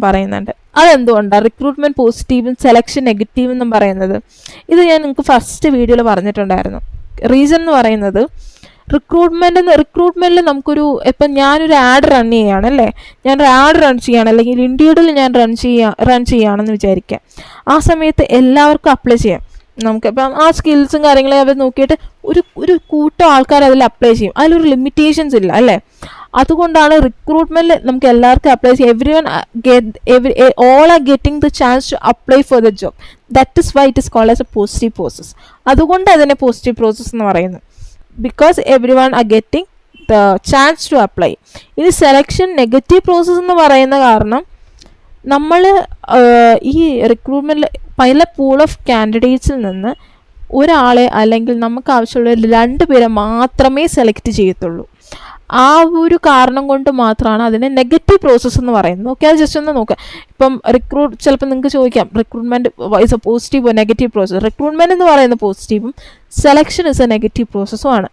പറയുന്നുണ്ട്. അതെന്തുകൊണ്ടാണ് റിക്രൂട്ട്മെന്റ് പോസിറ്റീവും സെലക്ഷൻ നെഗറ്റീവ് എന്നും പറയുന്നത്? ഇത് ഞാൻ നിങ്ങൾക്ക് ഫസ്റ്റ് വീഡിയോയിൽ പറഞ്ഞിട്ടുണ്ടായിരുന്നു. റീസൺ എന്ന് പറയുന്നത് റിക്രൂട്ട്മെന്റിൽ നമുക്കൊരു ഇപ്പം ഞാനൊരു ആഡ് റൺ ചെയ്യുകയാണ് അല്ലേ, ഞാനൊരു ആഡ് റൺ ചെയ്യുകയാണ്, അല്ലെങ്കിൽ ഇൻഡീഡിൽ ഞാൻ റൺ ചെയ്യുകയാണെന്ന് വിചാരിക്കാം. ആ സമയത്ത് എല്ലാവർക്കും അപ്ലൈ ചെയ്യാം. നമുക്കിപ്പം ആ സ്കിൽസും കാര്യങ്ങളും അവർ നോക്കിയിട്ട് ഒരു കൂട്ടം ആൾക്കാർ അതിൽ അപ്ലൈ ചെയ്യും. അതിലൊരു ലിമിറ്റേഷൻസ് ഇല്ല അല്ലേ. അതുകൊണ്ടാണ് റിക്രൂട്ട്മെന്റിൽ നമുക്ക് എല്ലാവർക്കും അപ്ലൈ ചെയ്യാം. All are getting the chance to apply for the job. That is why it is called as a positive process. അതുകൊണ്ട് അതിനെ പോസിറ്റീവ് പ്രോസസ് എന്ന് പറയുന്നത്. Because everyone are getting the chance to apply. ഇനി selection negative process എന്ന് പറയുന്ന കാരണം നമ്മൾ ഈ റിക്രൂട്ട്മെൻറ്റിൽ പല പൂൾ ഓഫ് കാൻഡിഡേറ്റ്സിൽ നിന്ന് ഒരാളെ അല്ലെങ്കിൽ നമുക്ക് ആവശ്യമുള്ള 2 പേരെ മാത്രമേ സെലക്ട് ചെയ്യത്തുള്ളൂ. ആ ഒരു കാരണം കൊണ്ട് മാത്രമാണ് അതിനെ നെഗറ്റീവ് പ്രോസസ്സ് എന്ന് പറയുന്നത്. ഓക്കെ, അത് ജസ്റ്റ് ഒന്ന് നോക്കുക. ഇപ്പം ചിലപ്പോൾ നിങ്ങൾക്ക് ചോദിക്കാം recruitment is A positive negative process. Recruitment എന്ന് പറയുന്ന പോസിറ്റീവും സെലക്ഷൻ ഇസ് എ നെഗറ്റീവ് പ്രോസസ്സും ആണ്.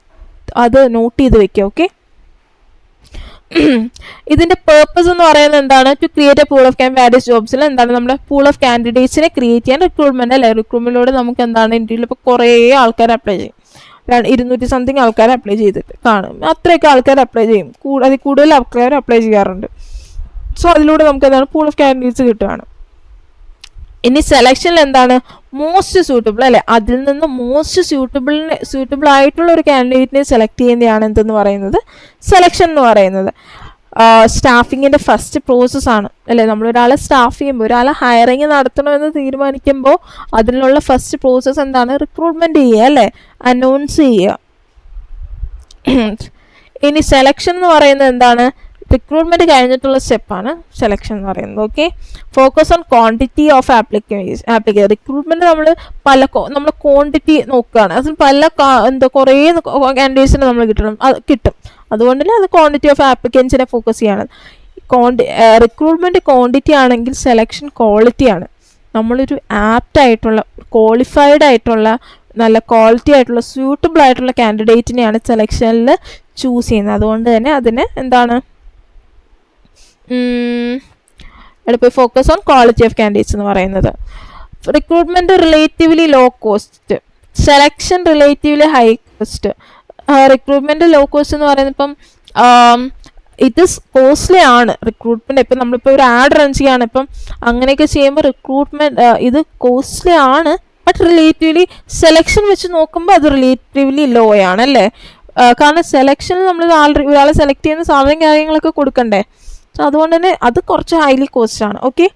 അത് നോട്ട് ചെയ്ത് വെക്കുക. ഓക്കെ, ഇതിന്റെ പേർപ്പസ് എന്ന് പറയുന്നത് എന്താണ്? To create a pool of various ജോബ്സിൽ എന്താണ് നമ്മുടെ പൂൾ ഓഫ് കാൻഡിഡേറ്റ്സിനെ ക്രിയേറ്റ് ചെയ്യാൻ റിക്രൂട്ട്മെന്റ് അല്ലേ. റിക്രൂട്ട്മെന്റിലൂടെ നമുക്ക് എന്താണ് ഇന്ത്യയിൽ ഇപ്പോൾ കുറേ ആൾക്കാർ അപ്ലൈ ചെയ്യും. 200 സംതിങ് ആൾക്കാർ അപ്ലൈ ചെയ്തിട്ട് കാണും. അത്രയൊക്കെ ആൾക്കാർ അപ്ലൈ ചെയ്യും, അതിൽ കൂടുതൽ ആൾക്കാർ അപ്ലൈ ചെയ്യാറുണ്ട്. സോ അതിലൂടെ നമുക്ക് എന്താണ് പൂൾ ഓഫ് കാൻഡിഡേറ്റ്സ് കിട്ടുകയാണ്. ഇനി സെലക്ഷനിൽ എന്താണ് മോസ്റ്റ് സ്യൂട്ടബിൾ അല്ലെ, അതിൽ നിന്ന് മോസ്റ്റ് സ്യൂട്ടബിൾ ആയിട്ടുള്ള ഒരു കാൻഡിഡേറ്റിനെ സെലക്ട് ചെയ്യുന്നതാണ് എന്തെന്ന് പറയുന്നത് സെലക്ഷൻ എന്ന് പറയുന്നത്. സ്റ്റാഫിങ്ങിന്റെ ഫസ്റ്റ് പ്രോസസ്സാണ് അല്ലെ. നമ്മളൊരാളെ സ്റ്റാഫ് ചെയ്യുമ്പോൾ ഒരാളെ ഹയറിങ് നടത്തണമെന്ന് തീരുമാനിക്കുമ്പോൾ അതിനുള്ള ഫസ്റ്റ് പ്രോസസ്സ് എന്താണ്? റിക്രൂട്ട്മെന്റ് ചെയ്യുക അല്ലെ, അനൗൺസ് ചെയ്യുക. ഇനി സെലക്ഷൻ എന്ന് പറയുന്നത് എന്താണ്? റിക്രൂട്ട്മെന്റ് കഴിഞ്ഞിട്ടുള്ള സ്റ്റെപ്പാണ് സെലക്ഷൻ എന്ന് പറയുന്നത്. Okay, focus on quantity of application. Recruitment നമ്മൾ ക്വാണ്ടിറ്റി നോക്കുകയാണ്. അതിൽ കുറേ കാൻഡിഡേറ്റ്സിനെ നമ്മൾ കിട്ടും. അതുകൊണ്ട് തന്നെ അത് ക്വാണ്ടിറ്റി ഓഫ് ആപ്ലിക്കൻസിനെ ഫോക്കസ് ചെയ്യാണ്. റിക്രൂട്ട്മെന്റ് ക്വാണ്ടിറ്റി ആണെങ്കിൽ സെലക്ഷൻ ക്വാളിറ്റി ആണ്. നമ്മളൊരു ആപ്റ്റ് ആയിട്ടുള്ള ക്വാളിഫൈഡ് ആയിട്ടുള്ള നല്ല ക്വാളിറ്റി ആയിട്ടുള്ള സ്യൂട്ടബിൾ ആയിട്ടുള്ള കാൻഡിഡേറ്റിനെയാണ് സെലക്ഷനിൽ ചൂസ് ചെയ്യുന്നത്. അതുകൊണ്ട് തന്നെ അതിന് എന്താണ് focus on quality of candidates എന്ന് പറയുന്നത്. Recruitment relatively low cost, selection relatively high cost. Recruitment low cost എന്ന് പറയുന്നത് ഇപ്പം ഇത് കോസ്റ്റ്ലി ആണ് റിക്രൂട്ട്മെന്റ്. ഇപ്പം നമ്മളിപ്പോൾ ഒരു ആഡ് റൺ ചെയ്യാണ്, ഇപ്പം അങ്ങനെയൊക്കെ ചെയ്യുമ്പോൾ റിക്രൂട്ട്മെന്റ് ഇത് കോസ്റ്റ്ലി ആണ്. ബട്ട് റിലേറ്റീവ്ലി സെലക്ഷൻ വെച്ച് നോക്കുമ്പോൾ അത് റിലേറ്റീവ്ലി ലോ ആണ് അല്ലേ. കാരണം സെലക്ഷനിൽ നമ്മൾ ഒരാളെ സെലക്ട് ചെയ്യുന്ന സാലറിയും കാര്യങ്ങളൊക്കെ കൊടുക്കണ്ടേ. സോ അതുകൊണ്ട് തന്നെ അത് കുറച്ച് ഹൈലി കോസ്റ്റ് ആണ്. Okay,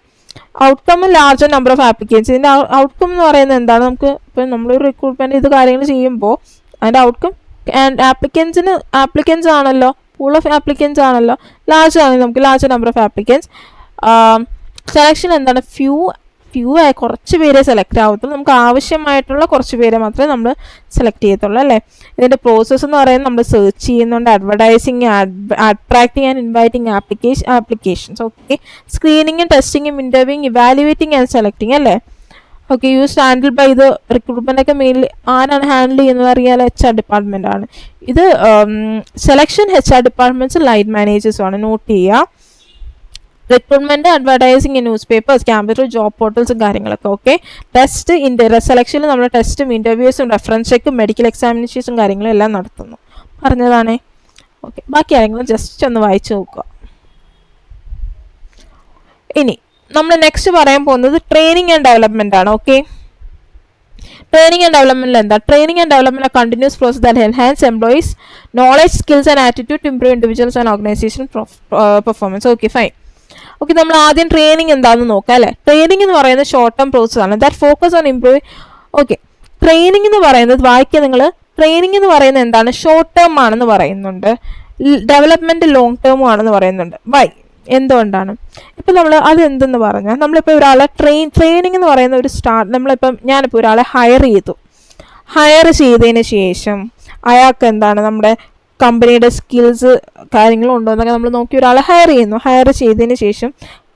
outcome larger number of applicants. ഇതിൻ്റെ ഔട്ട്കം എന്ന് പറയുന്നത് എന്താണ്? നമുക്ക് ഇപ്പം നമ്മളൊരു റിക്രൂട്ട്മെന്റ് ഇത് കാര്യങ്ങൾ ചെയ്യുമ്പോൾ അതിൻ്റെ ഔട്ട്കം ആപ്ലിക്കൻസ് ആണല്ലോ, പൂൾ ഓഫ് ആപ്ലിക്കൻസ് ആണല്ലോ. ലാർജ് ആണെങ്കിൽ നമുക്ക് larger number of applicants. Selection എന്താണ്? ഫ്യൂ ആയി കുറച്ച് പേരെ സെലക്ട് ആവത്തുള്ളൂ. നമുക്ക് ആവശ്യമായിട്ടുള്ള കുറച്ച് പേരെ മാത്രമേ നമ്മൾ സെലക്ട് ചെയ്യത്തുള്ളൂ അല്ലേ. ഇതിൻ്റെ പ്രോസസ്സ് എന്ന് പറയുന്നത് നമ്മൾ സെർച്ച് ചെയ്യുന്നുണ്ട്, advertising, attracting and inviting applications. Okay, സ്ക്രീനിങ്ങും ടെസ്റ്റിങ്ങും ഇൻ്റർവ്യൂയിങ് ഇവാലുവേറ്റിംഗ് ആൻഡ് സെലക്ടിങ് അല്ലേ. ഓക്കെ, യൂസ് ഹാൻഡിൽ ബൈ ഇത് റിക്രൂട്ട്മെൻ്റ് ഒക്കെ മെയിൻലി ആരാണ് ഹാൻഡിൽ ചെയ്യുന്നത് അറിയാലോ? HR ഡിപ്പാർട്ട്മെൻ്റ് ആണ്. ഇത് സെലക്ഷൻ HR ഡിപ്പാർട്ട്മെൻറ്റ്സ് ലൈൻ മാനേജേഴ്സുമാണ്. നോട്ട് ചെയ്യുക. Recruitment advertising, newspapers, campus, job പോർട്ടൽസും കാര്യങ്ങളൊക്കെ. ഓക്കെ, ടെസ്റ്റ് സെലക്ഷനിൽ നമ്മൾ ടെസ്റ്റും ഇന്റർവ്യൂസും റെഫറൻസ് ചെക്കും മെഡിക്കൽ എക്സാമിനേഷൻസും കാര്യങ്ങളും എല്ലാം നടത്തുന്നു പറഞ്ഞതാണേ. ഓക്കെ, ബാക്കി കാര്യങ്ങൾ ജസ്റ്റ് ഒന്ന് വായിച്ചു നോക്കുക. ഇനി നമ്മൾ നെക്സ്റ്റ് പറയാൻ പോകുന്നത് ട്രെയിനിങ് ആൻഡ് ഡെവലപ്മെന്റ് ആണ്. ഓക്കെ, ട്രെയിനിങ് ആൻഡ് ഡെവലപ്മെന്റിൽ എന്താ? Training and development continuous process that enhance employees knowledge, skills and attitude to improve individuals and organisation performance. Okay, fine. Okay, നമ്മൾ ആദ്യം ട്രെയിനിങ് എന്താണെന്ന് നോക്കാം അല്ലേ. ട്രെയിനിങ് എന്ന് പറയുന്നത് ഷോർട്ട് ടേം പ്രോസസ് ആണ്. That focus on improve. Okay, training എന്ന് പറയുന്നത് വായിക്കുക നിങ്ങൾ. ട്രെയിനിങ് എന്ന് പറയുന്നത് എന്താണ്? ഷോർട്ട് ടേം ആണെന്ന് പറയുന്നുണ്ട്, ഡെവലപ്മെന്റ് ലോങ് ടേമും ആണെന്ന് പറയുന്നുണ്ട്. വൈ? എന്തുകൊണ്ടാണ്? ഇപ്പം നമ്മൾ അതെന്തെന്ന് പറഞ്ഞാൽ നമ്മളിപ്പോൾ ഒരാളെ ട്രെയിനിങ് എന്ന് പറയുന്ന ഒരു ഞാനിപ്പോൾ ഒരാളെ ഹയർ ചെയ്തതിന് ശേഷം അയാൾക്ക് എന്താണ് നമ്മുടെ കമ്പനിയുടെ സ്കിൽസ് കാര്യങ്ങളും ഉണ്ടോ എന്നൊക്കെ നമ്മൾ നോക്കി ഒരാളെ ഹയർ ചെയ്തതിന് ശേഷം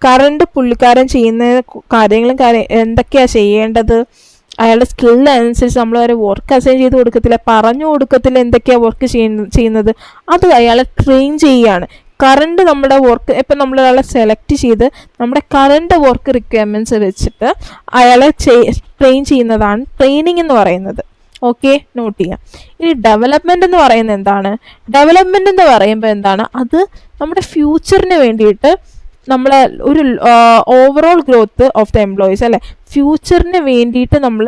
കറണ്ട് പുള്ളിക്കാരൻ ചെയ്യുന്ന കാര്യങ്ങളും എന്തൊക്കെയാണ് ചെയ്യേണ്ടത്, അയാളുടെ സ്കില്ലനുസരിച്ച് നമ്മൾ ഒരു വർക്ക് അസൈൻ ചെയ്ത് കൊടുക്കത്തില്ല, പറഞ്ഞു കൊടുക്കത്തില്ല എന്തൊക്കെയാണ് വർക്ക് ചെയ്യുന്നത്, അത് അയാളെ ട്രെയിൻ ചെയ്യുകയാണ്. കറണ്ട് നമ്മുടെ വർക്ക് ഇപ്പം നമ്മളൊരാളെ സെലക്ട് ചെയ്ത് നമ്മുടെ കറണ്ട് വർക്ക് റിക്വയർമെൻറ്റ്സ് വെച്ചിട്ട് അയാളെ ട്രെയിൻ ചെയ്യുന്നതാണ് ട്രെയിനിങ് എന്ന് പറയുന്നത്. ഓക്കെ, നോട്ട് ചെയ്യാം. ഇനി ഡെവലപ്മെൻറ്റ് എന്ന് പറയുന്നത് എന്താണ്? ഡെവലപ്മെൻറ്റ് എന്ന് പറയുമ്പോൾ എന്താണ്? അത് നമ്മുടെ ഫ്യൂച്ചറിന് വേണ്ടിയിട്ട് നമ്മൾ ഒരു overall growth of the employees അല്ലേ, ഫ്യൂച്ചറിന് വേണ്ടിയിട്ട് നമ്മൾ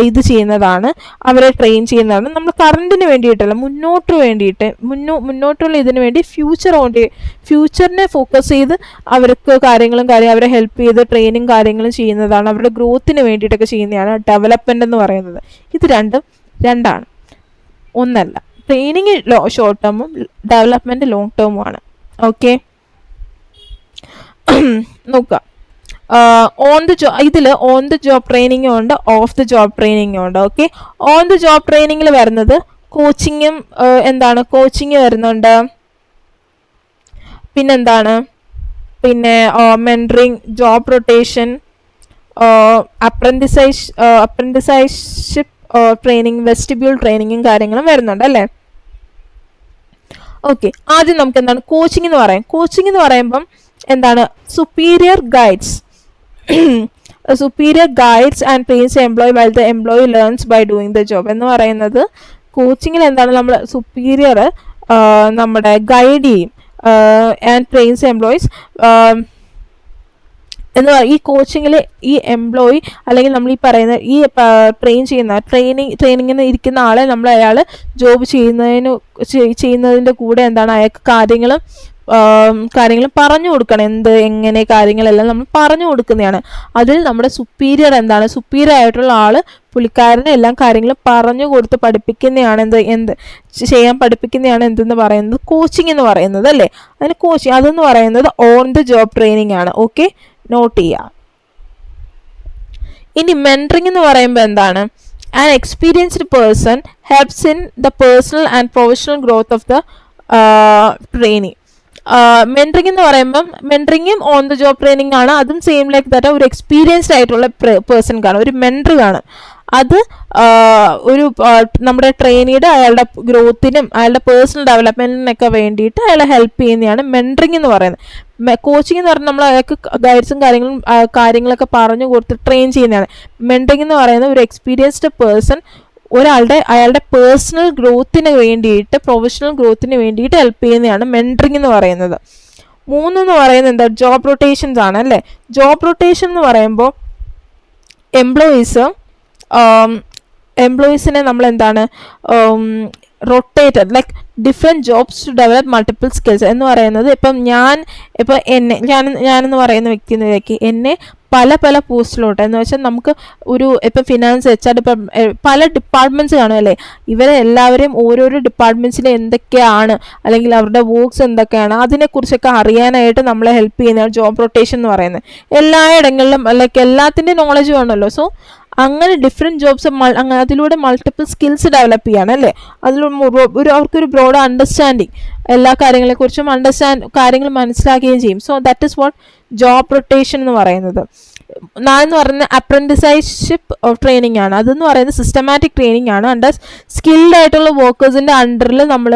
ഇത് ചെയ്യുന്നതാണ്, അവരെ ട്രെയിൻ ചെയ്യുന്നതാണ്. നമ്മൾ കറണ്ടിന് വേണ്ടിയിട്ടല്ല, മുന്നോട്ടുള്ള ഇതിന് വേണ്ടി ഫ്യൂച്ചറിനെ ഫോക്കസ് ചെയ്ത് അവർക്ക് അവരെ ഹെൽപ്പ് ചെയ്ത് ട്രെയിനിങ് കാര്യങ്ങളും ചെയ്യുന്നതാണ്, അവരുടെ ഗ്രോത്തിന് വേണ്ടിയിട്ടൊക്കെ ചെയ്യുന്നതാണ് ഡെവലപ്മെൻ്റ് എന്ന് പറയുന്നത്. ഇത് രണ്ടാണ്, ഒന്നല്ല. ട്രെയിനിങ് ഷോർട്ട് ടേമും ഡെവലപ്മെൻറ്റ് ലോങ് ടേമുമാണ്. ഓക്കെ, നോക്കുക. ഇതിൽ ഓൺ ദ ജോബ് ട്രെയിനിങ്ങും ഉണ്ട്, ഓഫ് ദ ജോബ് ട്രെയിനിങ്ങും ഉണ്ട്. ഓക്കെ, ഓൺ ദ ജോബ് ട്രെയിനിങ്ങിൽ വരുന്നത് കോച്ചിങ്ങും കോച്ചിങ് വരുന്നുണ്ട്. പിന്നെ mentoring, job rotation, apprenticeship training, vestibule ട്രെയിനിങ്ങും കാര്യങ്ങളും വരുന്നുണ്ട് അല്ലേ. ഓക്കെ, ആദ്യം നമുക്ക് എന്താണ് കോച്ചിങ് എന്ന് പറയാം. കോച്ചിങ് എന്ന് പറയുമ്പം എന്താണ്? Superior guides and trains employee while the employee learns by doing the job എന്ന് പറയുന്നത്. കോച്ചിങ്ങിൽ എന്താണ്? നമ്മൾ സുപ്പീരിയർ നമ്മുടെ ഗൈഡ് ചെയ്യും ആൻഡ് ട്രെയിൻസ് എംപ്ലോയീസ് എന്ന് പറയും. ഈ കോച്ചിങ്ങിൽ ഈ എംപ്ലോയി അല്ലെങ്കിൽ നമ്മൾ ഈ പറയുന്ന ഈ ട്രെയിനിങ്ങിന് ഇരിക്കുന്ന ആളെ അയാൾ ജോബ് ചെയ്യുന്നതിൻ്റെ കൂടെ എന്താണ് അയാൾക്ക് കാര്യങ്ങൾ പറഞ്ഞു കൊടുക്കണം. എങ്ങനെ കാര്യങ്ങളെല്ലാം നമ്മൾ പറഞ്ഞു കൊടുക്കുന്നതാണ്. അതിൽ നമ്മുടെ സുപ്പീരിയർ ആയിട്ടുള്ള ആള് പുള്ളിക്കാരനെ എല്ലാം കാര്യങ്ങളും പറഞ്ഞു കൊടുത്ത് പഠിപ്പിക്കുന്നതാണ് എന്തെന്ന് പറയുന്നത് കോച്ചിങ് എന്ന് പറയുന്നത് അല്ലേ. അതിന് അതെന്ന് പറയുന്നത് ഓൺ ദ ജോബ് ട്രെയിനിങ് ആണ്. ഓക്കെ, നോട്ട് ചെയ്യുക. ഇനി മെൻറ്ററിങ് എന്ന് പറയുമ്പോൾ എന്താണ്? An experienced person helps in the personal and professional growth of the trainee. Mentoring എന്ന് പറയുമ്പം മെൻറ്ററിങ്ങും ഓൺ ദ ജോബ് ട്രെയിനിങ് ആണ്. അതും സെയിം ലൈക്ക് ദാറ്റ് ഒരു എക്സ്പീരിയൻസ്ഡ് ആയിട്ടുള്ള പേഴ്സൺ കാണും, ഒരു മെൻറ്റർ കാണും. അത് ഒരു നമ്മുടെ ട്രെയിനിയുടെ അയാളുടെ ഗ്രോത്തിനും അയാളുടെ പേഴ്സണൽ ഡെവലപ്മെൻറ്റിനൊക്കെ വേണ്ടിയിട്ട് അയാളെ ഹെൽപ്പ് ചെയ്യുന്നതാണ് മെൻറ്ററിങ് എന്ന് പറയുന്നത്. കോച്ചിങ് എന്ന് പറഞ്ഞാൽ നമ്മൾ അയാൾക്ക് ഗൈഡ്സും കാര്യങ്ങളൊക്കെ പറഞ്ഞു കൊടുത്ത് ട്രെയിൻ ചെയ്യുന്നതാണ്. മെൻറ്ററിങ് എന്ന് പറയുന്നത് ഒരു എക്സ്പീരിയൻസ്ഡ് പേഴ്സൺ അയാളുടെ പേഴ്സണൽ ഗ്രോത്തിന് വേണ്ടിയിട്ട് പ്രൊഫഷണൽ ഗ്രോത്തിന് വേണ്ടിയിട്ട് ഹെൽപ്പ് ചെയ്യുന്നതാണ് മെൻറ്ററിങ് എന്ന് പറയുന്നത്. മൂന്നെന്ന് പറയുന്നത് എന്താ? ജോബ് റൊട്ടേഷൻസ് ആണ് അല്ലേ. ജോബ് റൊട്ടേഷൻ എന്ന് പറയുമ്പോൾ എംപ്ലോയീസിനെ നമ്മൾ എന്താണ് rotated like different jobs to develop multiple skills എന്ന് പറയുന്നത്. ഞാനെന്ന് പറയുന്ന വ്യക്തിയിലേക്ക് എന്നെ പല പോസ്റ്റിലോട്ട് എന്ന് വെച്ചാൽ നമുക്ക് ഇപ്പം ഫിനാൻസ് HR പല ഡിപ്പാർട്ട്മെൻറ്റ്സ് കാണും അല്ലേ. ഇവരെ എല്ലാവരെയും ഓരോരോ ഡിപ്പാർട്ട്മെൻറ്റ്സിൽ എന്തൊക്കെയാണ് അല്ലെങ്കിൽ അവരുടെ വർക്ക്സ് എന്തൊക്കെയാണ് അതിനെക്കുറിച്ചൊക്കെ അറിയാനായിട്ട് നമ്മളെ ഹെൽപ്പ് ചെയ്യുന്നതാണ് ജോബ് റൊട്ടേഷൻ എന്ന് പറയുന്നത്. എല്ലായിടങ്ങളിലും ലൈക്ക് എല്ലാത്തിൻ്റെ നോളജ് വേണമല്ലോ. സോ അങ്ങനെ ഡിഫറെൻറ്റ് ജോബ്സ് അതിലൂടെ മൾട്ടിപ്പിൾ സ്കിൽസ് ഡെവലപ്പ് ചെയ്യാണ് അല്ലേ. അവർക്കൊരു ബ്രോഡ് അണ്ടർസ്റ്റാൻഡിങ് എല്ലാ കാര്യങ്ങളെക്കുറിച്ചും കാര്യങ്ങൾ മനസ്സിലാക്കുകയും ചെയ്യും. So that is what job rotation എന്ന് പറയുന്നത്. നാലെന്ന് പറയുന്നത് അപ്രന്റിസൈഷിപ്പ് ട്രെയിനിങ് ആണ്. അതെന്ന് പറയുന്നത് സിസ്റ്റമാറ്റിക് ട്രെയിനിങ് ആണ്. സ്കിൽഡ് ആയിട്ടുള്ള വർക്കേഴ്സിൻ്റെ അണ്ടറിൽ നമ്മൾ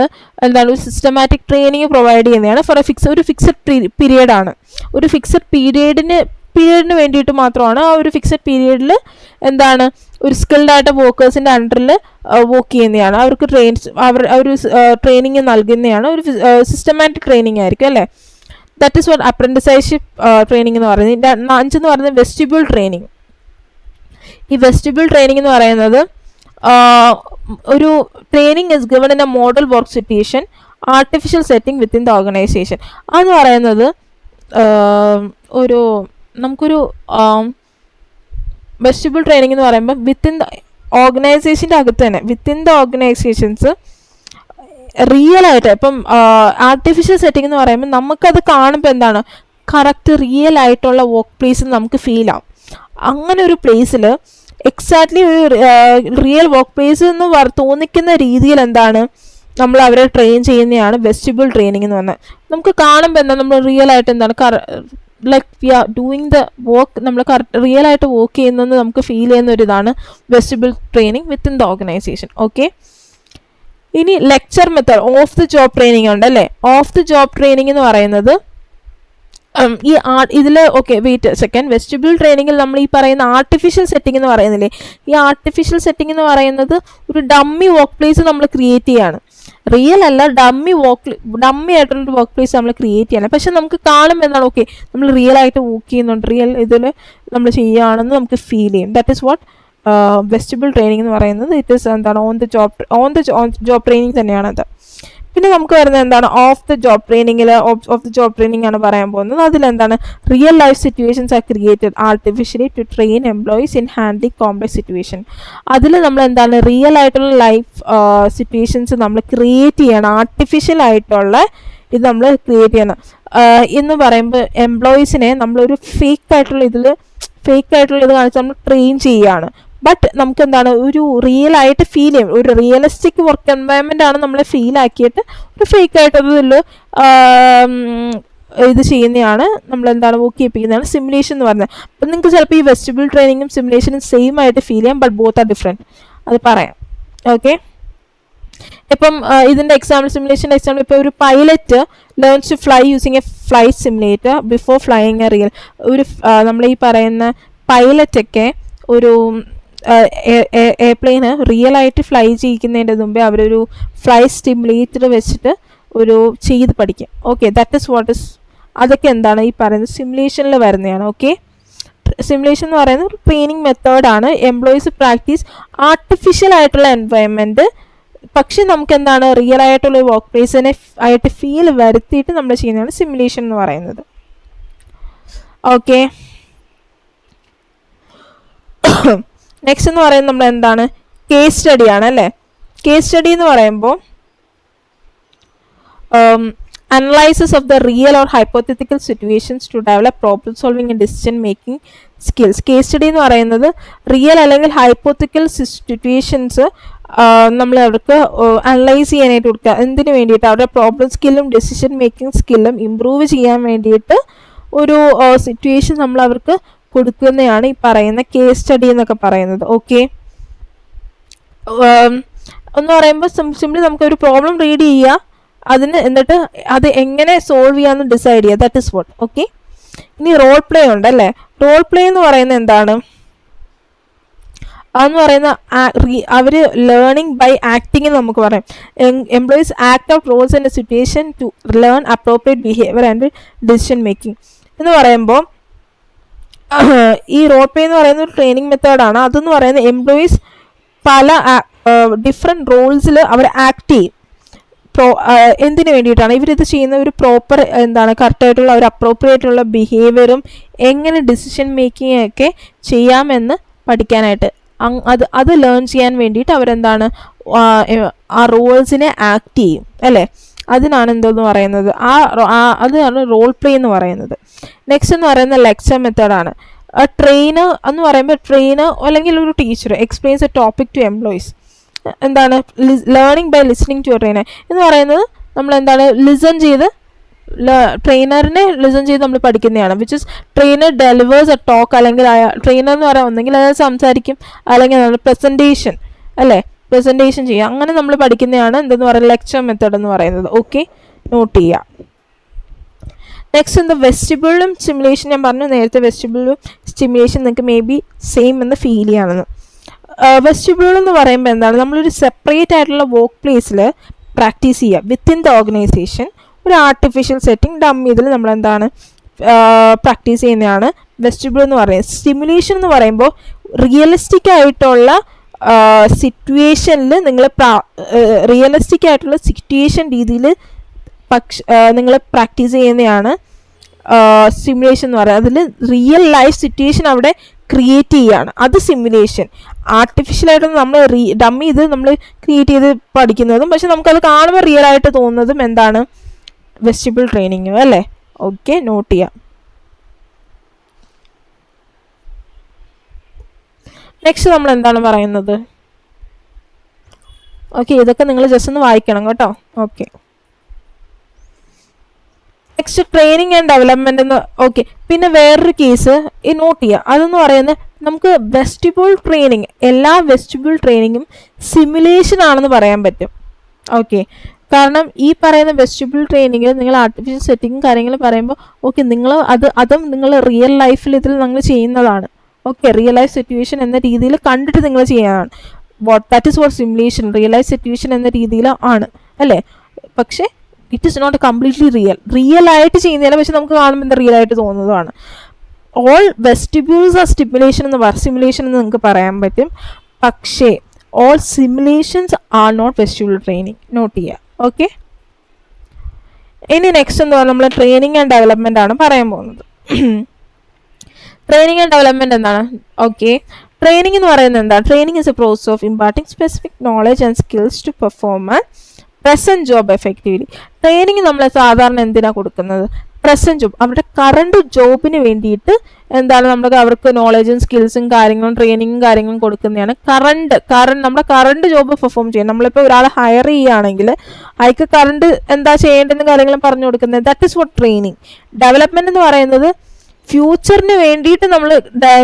ഒരു സിസ്റ്റമാറ്റിക് ട്രെയിനിങ് പ്രൊവൈഡ് ചെയ്യുന്നതാണ് ഫോർ ഒരു ഫിക്സഡ് പീരിയഡ് ആണ്. ഒരു ഫിക്സഡ് പീരിയഡിന് വേണ്ടിയിട്ട് മാത്രമാണ്. ആ ഒരു ഫിക്സഡ് പീരിയഡിൽ ഒരു സ്കിൽഡ് ആയിട്ട് വർക്കേഴ്സിൻ്റെ അണ്ടറിൽ വർക്ക് ചെയ്യുന്നതാണ്. അവർക്ക് ട്രെയിനിങ് നൽകുന്നതാണ്. ഒരു സിസ്റ്റമാറ്റിക് ട്രെയിനിങ് ആയിരിക്കും അല്ലേ. ദാറ്റ് ഈസ് വാട്ട് അപ്രന്റിസൈഷിപ്പ് ട്രെയിനിങ് എന്ന് പറയുന്നത്. 5 എന്ന് പറയുന്നത് വെസ്റ്റിബ്യൂൾ ട്രെയിനിങ്. ഈ വെസ്റ്റിബ്യൂൾ ട്രെയിനിങ് എന്ന് പറയുന്നത് ഒരു training is given in A model work situation artificial setting within the organisation. അതെന്ന് പറയുന്നത് നമുക്കൊരു വെസ്റ്റിബ്യൂൾ ട്രെയിനിങ് എന്ന് പറയുമ്പോൾ വിത്തിൻ ദ ഓർഗനൈസേഷൻ്റെ അകത്ത് തന്നെ വിത്തിൻ ദ ഓർഗനൈസേഷൻസ് റിയൽ ആയിട്ട് ഇപ്പം ആർട്ടിഫിഷ്യൽ സെറ്റിംഗ് എന്ന് പറയുമ്പോൾ നമുക്കത് കാണുമ്പോൾ കറക്റ്റ് റിയൽ ആയിട്ടുള്ള വർക്ക് പ്ലേസ് നമുക്ക് ഫീൽ ആവും. അങ്ങനെ ഒരു പ്ലേസിൽ എക്സാക്ട്ലി ഒരു റിയൽ വർക്ക് പ്ലേസ് എന്ന് തോന്നിക്കുന്ന രീതിയിൽ നമ്മൾ അവരെ ട്രെയിൻ ചെയ്യുന്നതാണ് വെസ്റ്റിബ്യൂൾ ട്രെയിനിങ് എന്ന് പറഞ്ഞാൽ. നമുക്ക് കാണുമ്പോൾ നമ്മൾ റിയൽ ആയിട്ട് like we are doing the work, നമ്മൾ റിയൽ ആയിട്ട് വർക്ക് ചെയ്യുന്നതെന്ന് നമുക്ക് ഫീൽ ചെയ്യുന്ന ഒരു ഇതാണ് vestibule training within the organisation. Okay, ഇനി lecture method, off the job training ഉണ്ട് അല്ലേ. ഓഫ് ദി ജോബ് ട്രെയിനിങ് എന്ന് പറയുന്നത് ഈ ഇതിൽ ഓക്കെ വെയിറ്റ് സെക്കൻഡ്, വെസ്റ്റിബ്യൂൾ ട്രെയിനിങ്ങിൽ നമ്മൾ ഈ പറയുന്ന ആർട്ടിഫിഷ്യൽ സെറ്റിംഗ് എന്ന് പറയുന്നില്ലേ, ഈ ആർട്ടിഫിഷ്യൽ സെറ്റിംഗ് എന്ന് പറയുന്നത് ഒരു ഡമ്മി വർക്ക് പ്ലേസ് നമ്മൾ ക്രിയേറ്റ് ചെയ്യാണ്. റിയൽ അല്ല, ഡമ്മി ആയിട്ടുള്ളൊരു വർക്ക് പ്ലേസ് നമ്മൾ ക്രിയേറ്റ് ചെയ്യണം. പക്ഷെ നമുക്ക് കാണുമ്പോൾ എന്താണ്, ഓക്കെ നമ്മൾ റിയൽ ആയിട്ട് വർക്ക് ചെയ്യുന്നുണ്ട്, റിയൽ ഇതിൽ നമ്മൾ ചെയ്യുകയാണെന്ന് നമുക്ക് ഫീൽ ചെയ്യും. That is what vestibule training എന്ന് പറയുന്നത്. ഇറ്റ് ഈസ് എന്താണ് ഓൺ ദ ജോബ് ട്രെയിനിങ് തന്നെയാണത്. പിന്നെ നമുക്ക് വരുന്നത് എന്താണ്, ഓഫ് ദ ജോബ് ട്രെയിനിങ് ആണ് പറയാൻ പോകുന്നത്. അതിലെന്താണ്, real life situations are created artificially to train employees in handling complex situation. അതിൽ നമ്മൾ എന്താണ്, റിയൽ ആയിട്ടുള്ള ലൈഫ് സിറ്റുവേഷൻസ് നമ്മൾ ക്രിയേറ്റ് ചെയ്യണം, ആർട്ടിഫിഷ്യൽ ആയിട്ടുള്ള ഇത് നമ്മൾ ക്രിയേറ്റ് ചെയ്യണം എന്ന് പറയുമ്പോൾ എംപ്ലോയീസിനെ നമ്മളൊരു ഫേക്ക് ആയിട്ടുള്ള ഇത് കാണിച്ച് നമ്മൾ ട്രെയിൻ ചെയ്യുകയാണ്. ബട്ട് നമുക്ക് എന്താണ്, ഒരു റിയൽ ആയിട്ട് ഫീൽ ചെയ്യും, ഒരു റിയലിസ്റ്റിക് വർക്ക് എൻവയൺമെൻ്റ് ആണ് നമ്മളെ ഫീൽ ആക്കിയിട്ട് ഒരു ഫേക്ക് ആയിട്ടതിൽ ഇത് ചെയ്യുന്നതാണ് നമ്മൾ എന്താണ് വർക്ക് ചെയ്യിപ്പിക്കുന്നതാണ് സിമുലേഷൻ എന്ന് പറയുന്നത്. അപ്പം നിങ്ങൾക്ക് ചിലപ്പോൾ ഈ വെസ്റ്റിബ്യൂൾ ട്രെയിനിങ്ങും സിമുലേഷനും സെയിം ആയിട്ട് ഫീൽ ചെയ്യാം, ബട്ട് ബോത്ത് ആർ ഡിഫറെൻറ്റ്, അത് പറയാം. ഓക്കെ, ഇപ്പം ഇതിൻ്റെ സിമുലേഷൻ്റെ എക്സാമ്പിൾ, ഇപ്പോൾ ഒരു pilot learns to fly using a flight simulator before flying a real. ഒരു നമ്മൾ ഈ പറയുന്ന പൈലറ്റൊക്കെ ഒരു എയർപ്ലെയിന് റിയൽ ആയിട്ട് ഫ്ലൈ ചെയ്യിക്കുന്നതിൻ്റെ മുമ്പേ അവരൊരു ഫ്ലൈ സ്റ്റിമുലേറ്റർ വെച്ചിട്ട് ചെയ്ത് പഠിക്കും. Okay, that is what is, അതൊക്കെ എന്താണ് ഈ പറയുന്നത് സിമുലേഷനിൽ വരുന്നതാണ്. ഓക്കെ, സിമുലേഷൻ എന്ന് പറയുന്നത് ഒരു ട്രെയിനിങ് മെത്തേഡാണ്. എംപ്ലോയീസ് പ്രാക്ടീസ് ആർട്ടിഫിഷ്യൽ ആയിട്ടുള്ള എൻവയൺമെൻറ്റ്, പക്ഷെ നമുക്ക് എന്താണ് റിയൽ ആയിട്ടുള്ള വർക്ക് പ്ലേസിനെ ആയിട്ട് ഫീൽ വരുത്തിയിട്ട് നമ്മൾ ചെയ്യുന്നതാണ് സിമുലേഷൻ എന്ന് പറയുന്നത്. ഓക്കെ, നെക്സ്റ്റ് എന്ന് പറയുന്നത് നമ്മൾ എന്താണ്, കേസ് സ്റ്റഡി ആണ് അല്ലേ. കേസ് സ്റ്റഡി എന്ന് പറയുമ്പോൾ analysis of the real or hypothetical situations to develop problem solving and decision making skills. Case study എന്ന് പറയുന്നത് റിയൽ അല്ലെങ്കിൽ ഹൈപ്പോത്തറ്റിക്കൽ സിറ്റുവേഷൻസ് നമ്മൾ അവർക്ക് അനലൈസ് ചെയ്യാനായിട്ട് കൊടുക്കുക. എന്തിനു വേണ്ടിയിട്ട്, അവരുടെ പ്രോബ്ലം സ്കില്ലും ഡിസിഷൻ മേക്കിംഗ് സ്കില്ലും ഇമ്പ്രൂവ് ചെയ്യാൻ വേണ്ടിയിട്ട് ഒരു സിറ്റുവേഷൻ നമ്മൾ അവർക്ക് കൊടുക്കുന്നതാണ് ഈ പറയുന്ന കേസ് സ്റ്റഡി എന്നൊക്കെ പറയുന്നത്. ഓക്കെ, എന്ന് പറയുമ്പോൾ സിംപ്ലി നമുക്കൊരു പ്രോബ്ലം റീഡ് ചെയ്യുക, അതിന് എന്നിട്ട് അത് എങ്ങനെ സോൾവ് ചെയ്യാമെന്ന് ഡിസൈഡ് ചെയ്യുക, ദാറ്റ് ഇസ് വാട്ട്. ഓക്കെ, ഇനി റോൾ പ്ലേ ഉണ്ട് അല്ലേ. റോൾ പ്ലേ എന്ന് പറയുന്നത് എന്താണ്, അതെന്ന് പറയുന്ന അവർ ലേണിംഗ് ബൈ ആക്ടിങ് എന്ന് നമുക്ക് പറയാം. Employees act out roles in a situation to learn appropriate behaviour and decision making എന്ന് പറയുമ്പോൾ ഈ റോൾ പ്ലേ എന്ന് പറയുന്ന ഒരു ട്രെയിനിങ് മെത്തേഡാണ്. അതെന്ന് പറയുന്നത് എംപ്ലോയീസ് പല ഡിഫറെൻറ്റ് റോൾസിൽ അവർ ആക്ട് ചെയ്യും. എന്തിനു വേണ്ടിയിട്ടാണ് ഇവരിത് ചെയ്യുന്ന, ഒരു പ്രോപ്പർ എന്താണ് കറക്റ്റായിട്ടുള്ള ഒരു അപ്രോപ്രിയേറ്റുള്ള ബിഹേവിയറും എങ്ങനെ ഡിസിഷൻ മേക്കിംഗ് ഒക്കെ ചെയ്യാമെന്ന് പഠിക്കാനായിട്ട് അത് ലേൺ ചെയ്യാൻ വേണ്ടിയിട്ട് അവരെന്താണ് ആ റോൾസിനെ ആക്ട് ചെയ്യും അല്ലേ. അതിനാണ് എന്തെന്ന് പറയുന്നത്, അതാണ് റോൾ പ്ലേ എന്ന് പറയുന്നത്. നെക്സ്റ്റ് എന്ന് പറയുന്നത് ലെക്ചർ മെത്തേഡാണ്. ട്രെയിനർ എന്ന് പറയുമ്പോൾ ട്രെയിനർ അല്ലെങ്കിൽ ഒരു teacher explains a topic to employees. എന്താണ് learning by listening to a trainer എന്ന് പറയുന്നത്, നമ്മൾ എന്താണ് ട്രെയിനറിനെ ലിസൺ ചെയ്ത് നമ്മൾ പഠിക്കുന്നതാണ്. Which is trainer delivers a talk, അല്ലെങ്കിൽ ട്രെയിനർ എന്ന് പറയാൻ ഒന്നെങ്കിൽ അത് സംസാരിക്കും, അല്ലെങ്കിൽ പ്രസൻറ്റേഷൻ അല്ലേ, പ്രസൻറ്റേഷൻ ചെയ്യുക. അങ്ങനെ നമ്മൾ പഠിക്കുന്നതാണ് എന്തെന്ന് പറയുന്നത് ലെക്ചർ മെത്തേഡ് എന്ന് പറയുന്നത്. ഓക്കെ, നോട്ട് ചെയ്യുക. നെക്സ്റ്റ് എന്താ, വെസ്റ്റിബ്യൂളും സ്റ്റിമുലേഷൻ. ഞാൻ പറഞ്ഞു നേരത്തെ വെസ്റ്റിബ്യൂളും സ്റ്റിമുലേഷൻ നിങ്ങൾക്ക് മേ ബി സെയിം എന്ന് ഫീൽ ചെയ്യുകയാണെന്ന്. വെസ്റ്റിബ്യൂൾ എന്ന് പറയുമ്പോൾ എന്താണ്, നമ്മളൊരു സെപ്പറേറ്റ് ആയിട്ടുള്ള വർക്ക് പ്ലേസിൽ പ്രാക്ടീസ് ചെയ്യുക വിത്തിൻ ദ ഓർഗനൈസേഷൻ, ഒരു ആർട്ടിഫിഷ്യൽ സെറ്റിംഗ് ഡമ്മി ഇതിൽ നമ്മളെന്താണ് പ്രാക്ടീസ് ചെയ്യുന്നതാണ് വെസ്റ്റിബ്യൂൾ എന്ന് പറയുന്നത്. സ്റ്റിമുലേഷൻ എന്ന് പറയുമ്പോൾ റിയലിസ്റ്റിക് ആയിട്ടുള്ള സിറ്റുവേഷനിൽ നിങ്ങൾ റിയലിസ്റ്റിക് ആയിട്ടുള്ള സിറ്റുവേഷൻ രീതിയിൽ നിങ്ങൾ പ്രാക്ടീസ് ചെയ്യുന്നതാണ് സിമുലേഷൻ എന്ന് പറയുന്നത്. അതിൽ റിയൽ ലൈഫ് സിറ്റുവേഷൻ അവിടെ ക്രിയേറ്റ് ചെയ്യുകയാണ്, അത് സിമുലേഷൻ. ആർട്ടിഫിഷ്യലായിട്ട് നമ്മൾ ഡമ്മി ഇത് നമ്മൾ ക്രിയേറ്റ് ചെയ്ത് പഠിക്കുന്നതും പക്ഷെ നമുക്കത് കാണുമ്പോൾ റിയൽ ആയിട്ട് തോന്നുന്നതും എന്താണ് വെസ്റ്റിബ്യൂൾ ട്രെയിനിങ് അല്ലേ. ഓക്കെ, നോട്ട് ചെയ്യാം. നെക്സ്റ്റ് നമ്മൾ എന്താണ് പറയുന്നത്, ഓക്കെ ഇതൊക്കെ നിങ്ങൾ ജസ്റ്റ് ഒന്ന് വായിക്കണം കേട്ടോ. Okay, next training and development എന്ന്. ഓക്കെ, പിന്നെ വേറൊരു കേസ് ഈ നോട്ട് ചെയ്യുക. അതെന്ന് പറയുന്നത് നമുക്ക് വെസ്റ്റിബ്യൂൾ ട്രെയിനിങ്, എല്ലാ വെസ്റ്റിബ്യൂൾ ട്രെയിനിങ്ങും സിമുലേഷൻ ആണെന്ന് പറയാൻ പറ്റും. ഓക്കെ, കാരണം ഈ പറയുന്ന വെസ്റ്റിബ്യൂൾ ട്രെയിനിങ്ങിൽ നിങ്ങൾ ആർട്ടിഫിഷ്യൽ സെറ്റിങ്ങും കാര്യങ്ങളും പറയുമ്പോൾ ഓക്കെ, നിങ്ങൾ അതും നിങ്ങൾ റിയൽ ലൈഫിൽ ഇതിൽ നിങ്ങൾ ചെയ്യുന്നതാണ്. ഓക്കെ, റിയൽ ലൈഫ് സിറ്റുവേഷൻ എന്ന രീതിയിൽ കണ്ടിട്ട് നിങ്ങൾ ചെയ്യാനാണ്. That is what simulation, real life situation എന്ന രീതിയിൽ ആണ് അല്ലേ. പക്ഷേ it is not completely real ആയിട്ട് ചെയ്യുന്നതല്ല, പക്ഷെ നമുക്ക് കാണുമ്പോൾ എന്താ റിയൽ ആയിട്ട് തോന്നുന്നതാണ്. ഓൾ വെസ്റ്റിബ്യൂൾസ് ആർ സിമുലേഷൻ എന്ന് നിങ്ങൾക്ക് പറയാൻ പറ്റും. പക്ഷേ all simulations are not vestibule training. Note ചെയ്യുക. ഓക്കെ, ഇനി നെക്സ്റ്റ് എന്ന് പറഞ്ഞാൽ നമ്മൾ ട്രെയിനിങ് ആൻഡ് ഡെവലപ്മെന്റ് ആണ് പറയാൻ പോകുന്നത്. ട്രെയിനിങ് ആൻഡ് ഡെവലപ്മെന്റ് എന്താണ്? ഓക്കെ, ട്രെയിനിങ് എന്ന് പറയുന്നത് എന്താണ്? Training is A process of imparting specific knowledge and skills to perform and present job effectively. Training നമ്മൾ സാധാരണ എന്തിനാണ് കൊടുക്കുന്നത്? പ്രസന്റ് ജോബ്, അവരുടെ കറണ്ട് ജോബിന് വേണ്ടിയിട്ട് എന്താണ് നമ്മൾ അവർക്ക് നോളജും സ്കിൽസും കാര്യങ്ങളും ട്രെയിനിങ്ങും കാര്യങ്ങളും കൊടുക്കുന്നതാണ്. നമ്മുടെ കറണ്ട് ജോബ് പെർഫോം ചെയ്യാൻ നമ്മളിപ്പോൾ ഒരാളെ ഹയർ ചെയ്യുകയാണെങ്കിൽ അയാൾക്ക് കറണ്ട് എന്താ ചെയ്യേണ്ടതെന്ന് കാര്യങ്ങളും പറഞ്ഞു കൊടുക്കുന്നത്. That is what training. Development എന്ന് പറയുന്നത് ഫ്യൂച്ചറിന് വേണ്ടിയിട്ട് നമ്മൾ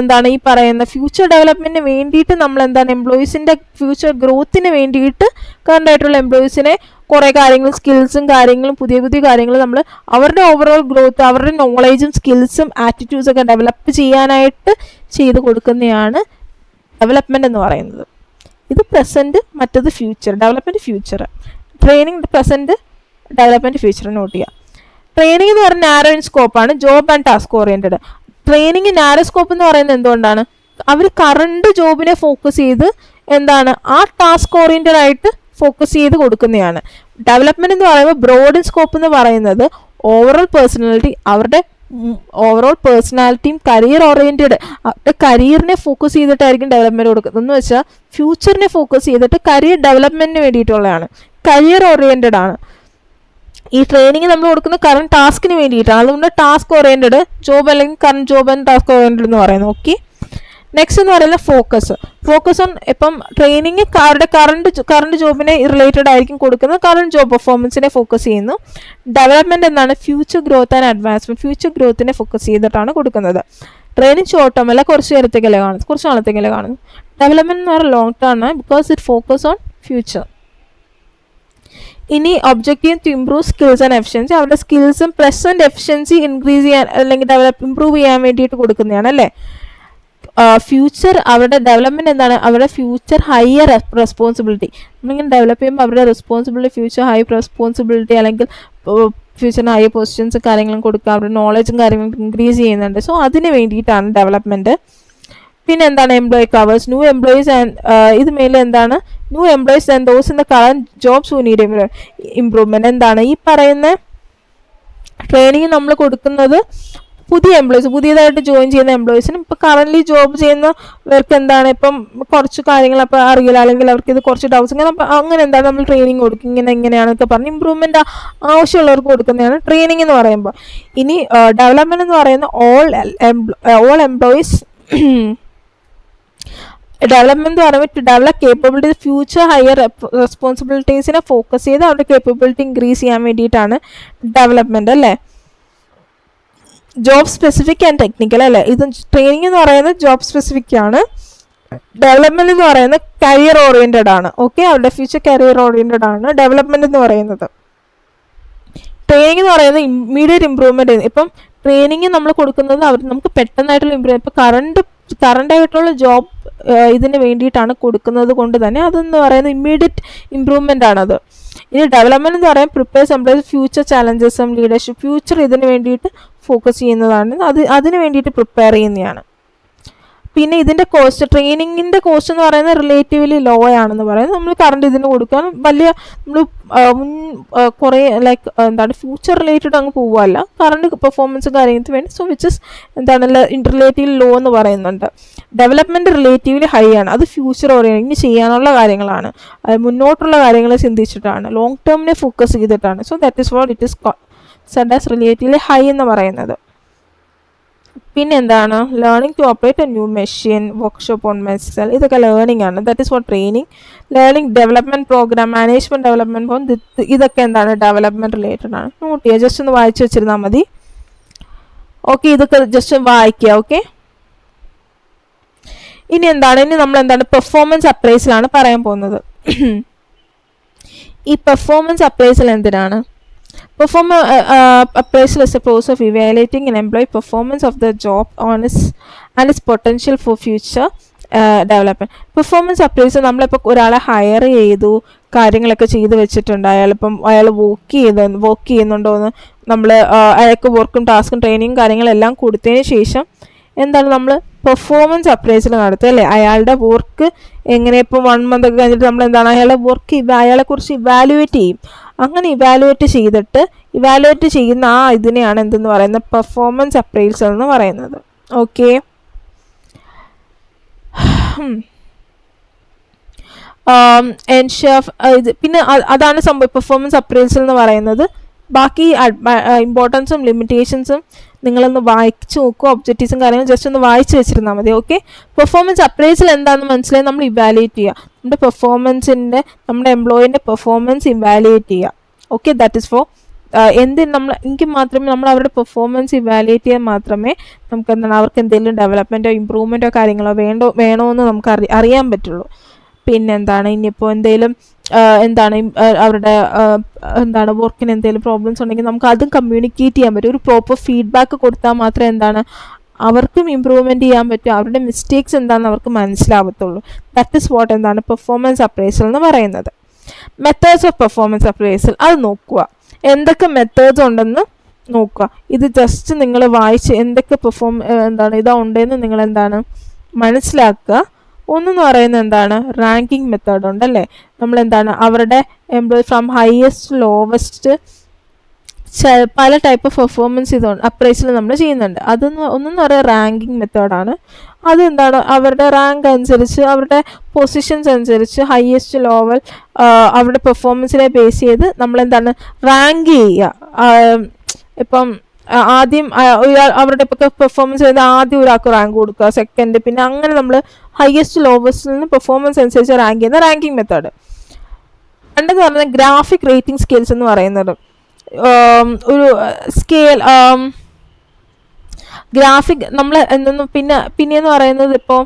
എന്താണ് ഈ പറയുന്ന ഫ്യൂച്ചർ ഡെവലപ്മെന്റിന് വേണ്ടിയിട്ട് നമ്മൾ എന്താണ് എംപ്ലോയീസിന്റെ ഫ്യൂച്ചർ ഗ്രോത്തിന് വേണ്ടിയിട്ട് കറണ്ട് ആയിട്ടുള്ള എംപ്ലോയീസിനെ കുറേ കാര്യങ്ങളും സ്കിൽസും കാര്യങ്ങളും പുതിയ പുതിയ കാര്യങ്ങൾ നമ്മൾ അവരുടെ ഓവറോൾ ഗ്രോത്ത്, അവരുടെ നോളേജും സ്കിൽസും ആറ്റിറ്റ്യൂഡ്സ് ഒക്കെ ഡെവലപ്പ് ചെയ്യാനായിട്ട് ചെയ്ത് കൊടുക്കുന്നതാണ് ഡെവലപ്മെന്റ് എന്ന് പറയുന്നത്. ഇത് പ്രസന്റ്, മറ്റത് future. Development future, training present, development future. Note ചെയ്യുക. ട്രെയിനിങ് എന്ന് പറയുന്നത് നാരോ ഇൻ സ്കോപ്പാണ്, job and task oriented. Training narrow scope എന്ന് പറയുന്നത് എന്തുകൊണ്ടാണ്? അവർ കറണ്ട് ജോബിനെ ഫോക്കസ് ചെയ്ത് എന്താണ് ആ ടാസ്ക് ഓറിയന്റഡ് ആയിട്ട് ഫോക്കസ് ചെയ്ത് കൊടുക്കുന്നതാണ്. ഡെവലപ്മെന്റ് എന്ന് പറയുമ്പോൾ ബ്രോഡ് ഇൻ സ്കോപ്പ് എന്ന് പറയുന്നത് ഓവറോൾ പേഴ്സണാലിറ്റി, അവരുടെ ഓവറോൾ പേഴ്സണാലിറ്റിയും കരിയർ ഓറിയന്റഡ്, അവരുടെ കരിയറിനെ ഫോക്കസ് ചെയ്തിട്ടായിരിക്കും ഡെവലപ്മെന്റ് കൊടുക്കുന്നത്. എന്ന് വെച്ചാൽ ഫ്യൂച്ചറിനെ ഫോക്കസ് ചെയ്തിട്ട് കരിയർ ഡെവലപ്മെന്റിന് വേണ്ടിയിട്ടുള്ളതാണ്, കരിയർ ഓറിയന്റഡ് ആണ്. ഈ ട്രെയിനിങ് നമ്മൾ കൊടുക്കുന്ന കറണ്ട് ടാസ്കിന് വേണ്ടിയിട്ടാണ്. അതുകൊണ്ട് ടാസ്ക് ഓറിയന്റഡ് ജോബ് അല്ലെങ്കിൽ current job and task oriented എന്ന് പറയുന്നത്. ഓക്കെ, നെക്സ്റ്റ് എന്ന് പറയുന്നത് ഫോക്കസ് ഓൺ. ഇപ്പം ട്രെയിനിങ് അവരുടെ കറണ്ട് ജോബിനെ റിലേറ്റഡ് ആയിരിക്കും കൊടുക്കുന്നത്, കറണ്ട് ജോബ് പെർഫോമൻസിനെ ഫോക്കസ് ചെയ്യുന്നു. ഡെവലപ്മെന്റ് എന്താണ്? Future growth and advancement, future ഗ്രോത്തിനെ ഫോക്കസ് ചെയ്തിട്ടാണ് കൊടുക്കുന്നത്. ട്രെയിനിങ് ഷോർട്ട് ടേം അല്ല, കുറച്ച് നേരത്തേക്കല്ലേ കാണുന്നത്, കുറച്ച് നാളത്തേക്കല്ലേ കാണുന്നത്. ഡെവലപ്മെന്റ് എന്ന് പറയുന്നത് ലോങ് ടേം ആണ്, because it focus on future. ഇനി objective to improve skills and efficiency, അവരുടെ സ്കിൽസും പ്രസന്റ് എഫിഷ്യൻസി ഇൻക്രീസ് ചെയ്യാൻ അല്ലെങ്കിൽ ഇംപ്രൂവ് ചെയ്യാൻ വേണ്ടിയിട്ട് കൊടുക്കുന്നതാണ് അല്ലേ. ഫ്യൂച്ചർ അവരുടെ ഡെവലപ്മെന്റ് എന്താണ്? അവരുടെ ഫ്യൂച്ചർ ഹയർ റെസ്പോൺസിബിലിറ്റി, നമ്മളിങ്ങനെ ഡെവലപ്പ് ചെയ്യുമ്പോൾ അവരുടെ റെസ്പോൺസിബിലിറ്റി ഫ്യൂച്ചർ ഹൈ റെസ്പോൺസിബിലിറ്റി അല്ലെങ്കിൽ ഫ്യൂച്ചറിന് ഹൈ പൊസിഷൻസ് കാര്യങ്ങളും കൊടുക്കുക, അവരുടെ നോളജും കാര്യങ്ങളും ഇൻക്രീസ് ചെയ്യുന്നുണ്ട്. സോ അതിന് വേണ്ടിയിട്ടാണ് ഡെവലപ്മെന്റ്. പിന്നെ എന്താണ്? Employee covers new employees and ഇത് മേലെ എന്താണ്? New employees and those in the current jobs who need improvement. എന്താണ് ഈ പറയുന്ന ട്രെയിനിങ് നമ്മൾ കൊടുക്കുന്നത്? പുതിയ എംപ്ലോയീസ്, പുതിയതായിട്ട് ജോയിൻ ചെയ്യുന്ന എംപ്ലോയീസിനും ഇപ്പം കറന്റ് ജോബ് ചെയ്യുന്നവർക്ക് എന്താണ് ഇപ്പം കുറച്ച് കാര്യങ്ങൾ അപ്പം അറിയില്ല, അല്ലെങ്കിൽ അവർക്ക് ഇത് കുറച്ച് ഡൗട്ട്സ് അങ്ങനെ എന്താണ് നമ്മൾ ട്രെയിനിങ് കൊടുക്കും, ഇങ്ങനെയാണെന്നൊക്കെ പറഞ്ഞ് ഇമ്പ്രൂവ്മെന്റ് ആവശ്യമുള്ളവർക്ക് കൊടുക്കുന്നതാണ് ട്രെയിനിങ് എന്ന് പറയുമ്പോൾ. ഇനി ഡെവലപ്മെന്റ് എന്ന് പറയുന്ന ഓൾ എംപ്ലോയീസ് ഡെവലപ്മെന്റ് എന്ന് പറയുമ്പോൾ to develop capability future higher റെസ്പോൺസിബിലിറ്റീസിനെ ഫോക്കസ് ചെയ്ത് അവരുടെ കേപ്പബിലിറ്റി ഇൻക്രീസ് ചെയ്യാൻ വേണ്ടിയിട്ടാണ് ഡെവലപ്മെന്റ് അല്ലേ. ജോബ് സ്പെസിഫിക് ആൻഡ് ടെക്നിക്കൽ അല്ലേ. ഇത് ട്രെയിനിങ് എന്ന് പറയുന്നത് ജോബ് സ്പെസിഫിക് ആണ്, ഡെവലപ്മെന്റ് എന്ന് പറയുന്നത് കരിയർ ഓറിയന്റഡ് ആണ്. ഓക്കെ, അവരുടെ ഫ്യൂച്ചർ കരിയർ ഓറിയന്റഡ് ആണ് ഡെവലപ്മെന്റ് എന്ന് പറയുന്നത്. ട്രെയിനിങ് എന്ന് പറയുന്നത് ഇമ്മീഡിയറ്റ് ഇംപ്രൂവ്മെന്റ്. ഇപ്പം ട്രെയിനിങ് നമ്മൾ കൊടുക്കുന്നത് നമുക്ക് പെട്ടെന്നായിട്ടുള്ള ഇമ്പ്രൂവ്, ഇപ്പം കറണ്ട് ആയിട്ടുള്ള ജോബ് ഇതിന് വേണ്ടിയിട്ടാണ് കൊടുക്കുന്നത് കൊണ്ട് തന്നെ അതെന്ന് പറയുന്നത് ഇമ്മീഡിയറ്റ് ഇംപ്രൂവ്മെന്റ് ആണത്. ഇനി ഡെവലപ്മെന്റ് എന്ന് പറയാൻ പ്രിപ്പയർസ് എംപ്ലോയീസ് ഫ്യൂച്ചർ ചാലഞ്ചസും ലീഡർഷിപ്പ്, ഫ്യൂച്ചർ ഇതിന് വേണ്ടിയിട്ട് ഫോക്കസ് ചെയ്യുന്നതാണ്, അതിന് വേണ്ടിയിട്ട് പ്രിപ്പയർ ചെയ്യുന്നതാണ്. പിന്നെ ഇതിൻ്റെ കോസ്റ്റ്, ട്രെയിനിങ്ങിൻ്റെ കോസ്റ്റ് എന്ന് പറയുന്നത് റിലേറ്റീവ്ലി ലോ ആണെന്ന് പറയുന്നത്. നമ്മൾ കറണ്ട് ഇതിന് കൊടുക്കാൻ വലിയ നമ്മൾ കുറേ ലൈക്ക് എന്താണ് ഫ്യൂച്ചർ റിലേറ്റഡ് അങ്ങ് പോവുകയല്ല, കറണ്ട് പെർഫോമൻസും കാര്യങ്ങൾക്ക് വേണ്ടി. സോ വിച്ച് ഇസ് എന്താണ് റിലേറ്റീവ്ലി ലോ എന്ന് പറയുന്നുണ്ട്. ഡെവലപ്മെൻറ്റ് റിലേറ്റീവ്ലി ഹൈ ആണ്, അത് ഫ്യൂച്ചർ ഓറിയൻറ്റഡ്, ഇനി ചെയ്യാനുള്ള കാര്യങ്ങളാണ്, മുന്നോട്ടുള്ള കാര്യങ്ങൾ ചിന്തിച്ചിട്ടാണ്, ലോങ് ടേമിനെ ഫോക്കസ് ചെയ്തിട്ടാണ്. So that is what it is said as relatively high എന്ന് പറയുന്നത്. പിന്നെ എന്താണ്? Learning to operate a new machine, workshop on mussel, ഇതൊക്കെ ലേണിംഗ് ആണ്. That is for training. Learning development programme, management development form, ഇതൊക്കെ എന്താണ്? Development related ആണ്. Note ചെയ്യുക, ജസ്റ്റ് ഒന്ന് വായിച്ചു വെച്ചിരുന്നാൽ മതി. ഓക്കെ, ഇതൊക്കെ ജസ്റ്റ് വായിക്കുക. ഓക്കെ, ഇനി നമ്മൾ എന്താണ് പെർഫോമൻസ് അപ്രൈസലാണ് പറയാൻ പോകുന്നത്. ഈ പെർഫോമൻസ് അപ്രൈസൽ എന്തിനാണ്? Appraisal is a process of evaluating an employee performance of the job and its potential for future development. Performance appraisal നമ്മളിപ്പോൾ ഒരാളെ ഹയർ ചെയ്തു, കാര്യങ്ങളൊക്കെ ചെയ്ത് വെച്ചിട്ടുണ്ട്, അയാൾ വർക്ക് ചെയ്യുന്നുണ്ടോ എന്ന് നമ്മൾ അയാൾക്ക് വർക്കും ടാസ്കും ട്രെയിനിങ്ങും കാര്യങ്ങളെല്ലാം കൊടുത്തതിന് ശേഷം എന്താണ് നമ്മൾ പെർഫോമൻസ് അപ്രൈസൽ നടത്തുക അല്ലേ? അയാളുടെ വർക്ക് എങ്ങനെ, ഇപ്പോൾ 1 month ഒക്കെ കഴിഞ്ഞിട്ട് നമ്മൾ എന്താണ് അയാളെക്കുറിച്ച് ഇവാലുവേറ്റ് ചെയ്യും. അങ്ങനെ ഇവാലുവേറ്റ് ചെയ്യുന്ന ഇതിനെയാണ് എന്തെന്ന് പറയുന്നത്? പെർഫോമൻസ് അപ്രൈസൽ എന്ന് പറയുന്നത്. ഓക്കെ, പിന്നെ അതാണ് സംഭവം പെർഫോമൻസ് അപ്രൈസൽ എന്ന് പറയുന്നത്. ബാക്കി ഇമ്പോർട്ടൻസും ലിമിറ്റേഷൻസും നിങ്ങളൊന്ന് വായിച്ചു നോക്കുക. ഒബ്ജക്റ്റീവ്സും കാര്യങ്ങളും ജസ്റ്റ് ഒന്ന് വായിച്ചു വെച്ചിരുന്നാൽ മതി. ഓക്കെ, പെർഫോമൻസ് അപ്രൈസൽ എന്താണെന്ന് മനസ്സിലായി നമ്മൾ ഇവാലുവേറ്റ് ചെയ്യുക. നമ്മുടെ എംപ്ലോയിൻ്റെ പെർഫോമൻസ് ഇവാലുവേറ്റ് ചെയ്യുക. ഓക്കെ, ദാറ്റ് ഇസ് ഫോർ നമ്മൾ അവരുടെ പെർഫോമൻസ് ഇവാലുവേറ്റ് ചെയ്യാൻ മാത്രമേ നമുക്ക് അവർക്ക് എന്തെങ്കിലും ഡെവലപ്മെൻറ്റോ ഇമ്പ്രൂവ്മെൻറ്റോ കാര്യങ്ങളോ വേണോ എന്ന് നമുക്ക് അറിയാൻ പറ്റുള്ളൂ. പിന്നെന്താണ് ഇനിയിപ്പോൾ അവരുടെ വർക്കിന് എന്തെങ്കിലും പ്രോബ്ലംസ് ഉണ്ടെങ്കിൽ നമുക്ക് അതും കമ്മ്യൂണിക്കേറ്റ് ചെയ്യാൻ പറ്റും. ഒരു പ്രോപ്പർ ഫീഡ്ബാക്ക് കൊടുത്താൽ മാത്രമേ അവർക്കും ഇമ്പ്രൂവ്മെൻറ്റ് ചെയ്യാൻ പറ്റും, അവരുടെ മിസ്റ്റേക്സ് എന്താണെന്ന് അവർക്ക് മനസ്സിലാവത്തുള്ളൂ. That is what performance appraisal എന്ന് പറയുന്നത്. മെത്തേഡ്സ് ഓഫ് പെർഫോമൻസ് അപ്രൈസൽ അത് നോക്കുക, എന്തൊക്കെ മെത്തേഡ്സ് ഉണ്ടെന്ന് നോക്കുക. ഇത് ജസ്റ്റ് നിങ്ങൾ വായിച്ച് എന്തൊക്കെ ഇതാ ഉണ്ടെന്ന് നിങ്ങൾ മനസ്സിലാക്കുക. ഒന്നെന്ന് പറയുന്നത് റാങ്കിങ് മെത്തേഡ് ഉണ്ടല്ലേ? നമ്മൾ അവരുടെ എംപ്ലോയി ഫ്രം ഹയസ്റ്റ് ലോവസ്റ്റ് പല ടൈപ്പ് ഓഫ് പെർഫോമൻസ് അപ്രൈസൽ നമ്മൾ ചെയ്യുന്നുണ്ട്. ഒന്നെന്ന് പറയുക റാങ്കിങ് മെത്തേഡാണ്. അവരുടെ റാങ്ക് അനുസരിച്ച്, അവരുടെ പൊസിഷൻസ് അനുസരിച്ച് ഹയസ്റ്റ് ലോവൽ അവരുടെ പെർഫോമൻസിനെ ബേസ് ചെയ്ത് നമ്മൾ റാങ്ക് ചെയ്യുക. ഇപ്പം ആദ്യം അവരുടെ പെർഫോമൻസ് ചെയ്ത് ആദ്യം ഒരാൾക്ക് റാങ്ക് കൊടുക്കുക, സെക്കൻഡ്, പിന്നെ അങ്ങനെ നമ്മൾ ഹയസ്റ്റ് ലോവസ്റ്റിൽ നിന്ന് പെർഫോമൻസ് അനുസരിച്ച് റാങ്ക് ചെയ്യുന്ന റാങ്കിങ് മെത്തേഡ്. രണ്ടെന്ന് പറഞ്ഞാൽ ഗ്രാഫിക് റേറ്റിംഗ് സ്കെയിൽസ് എന്ന് പറയുന്നത് ഒരു സ്കെയിൽ ഗ്രാഫിക് നമ്മൾ പിന്നെയെന്ന് പറയുന്നത് ഇപ്പോൾ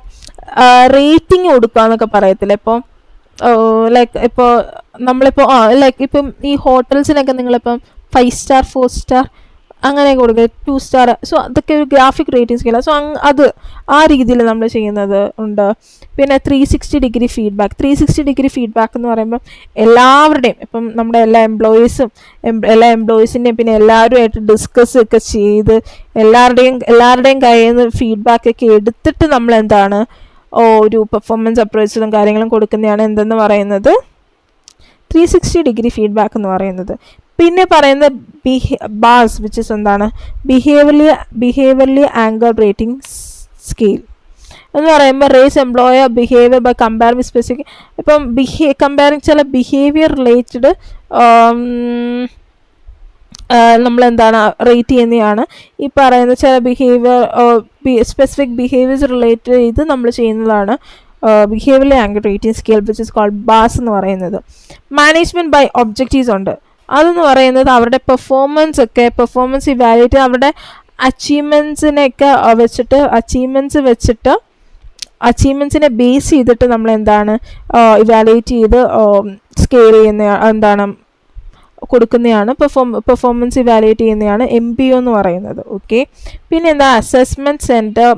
റേറ്റിംഗ് കൊടുക്കുക എന്നൊക്കെ പറയത്തില്ല. ഇപ്പോൾ ഇപ്പോൾ നമ്മളിപ്പോൾ ഇപ്പം ഈ ഹോട്ടൽസിനൊക്കെ നിങ്ങളിപ്പം 5 star 4 star അങ്ങനെ കൊടുക്കുക, 2 star. സോ അതൊക്കെ ഒരു ഗ്രാഫിക് റേറ്റിംഗ് സ്കെയിലാണ്. സോ അത് ആ രീതിയിൽ നമ്മൾ ചെയ്യുന്നത് ഉണ്ട്. പിന്നെ 360 degree ഫീഡ്ബാക്ക്. 360 degree ഫീഡ്ബാക്ക് എന്ന് പറയുമ്പോൾ എല്ലാവരുടെയും, ഇപ്പം നമ്മുടെ എല്ലാ എംപ്ലോയീസിൻ്റെയും പിന്നെ എല്ലാവരുമായിട്ട് ഡിസ്കസ് ഒക്കെ ചെയ്ത് എല്ലാവരുടെയും കയ്യിൽ നിന്ന് ഫീഡ്ബാക്കൊക്കെ എടുത്തിട്ട് നമ്മൾ ഒരു പെർഫോമൻസ് അപ്രോച്ചും കാര്യങ്ങളും കൊടുക്കുന്നതാണ് എന്തെന്ന് പറയുന്നത് 360 degree ഫീഡ്ബാക്ക് എന്ന് പറയുന്നത്. പിന്നെ പറയുന്നത് BARS which is behaviourally anchored rating scale എന്ന് പറയുമ്പോൾ rates employer behaviour by compare with specific. ഇപ്പം കമ്പയറിങ് ചില ബിഹേവിയർ റിലേറ്റഡ് നമ്മൾ റേറ്റ് ചെയ്യുന്നതാണ്. ഈ പറയുന്ന ചില സ്പെസിഫിക് ബിഹേവിയേഴ്സ് റിലേറ്റഡ് ചെയ്ത് നമ്മൾ ചെയ്യുന്നതാണ് behaviourally anchored rating scale which is called BARS എന്ന് പറയുന്നത്. മാനേജ്മെൻറ്റ് ബൈ ഒബ്ജക്റ്റീവ്സ് ഉണ്ട്. അതെന്ന് പറയുന്നത് അവരുടെ പെർഫോമൻസ് ഇവാലുവേറ്റ് അവരുടെ അച്ചീവ്മെൻറ്റ്സിനെയൊക്കെ വെച്ചിട്ട് അച്ചീവ്മെൻറ്റ്സിനെ ബേസ് ചെയ്തിട്ട് നമ്മൾ ഇവാലുവേറ്റ് ചെയ്ത് സ്കെയിൽ ചെയ്യുന്ന കൊടുക്കുന്നതാണ് പെർഫോമൻസ് ഇവാലുവേറ്റ് ചെയ്യുന്നതാണ് MBO എന്ന് പറയുന്നത്. ഓക്കെ, പിന്നെ അസസ്മെൻറ്റ് സെൻറ്റർ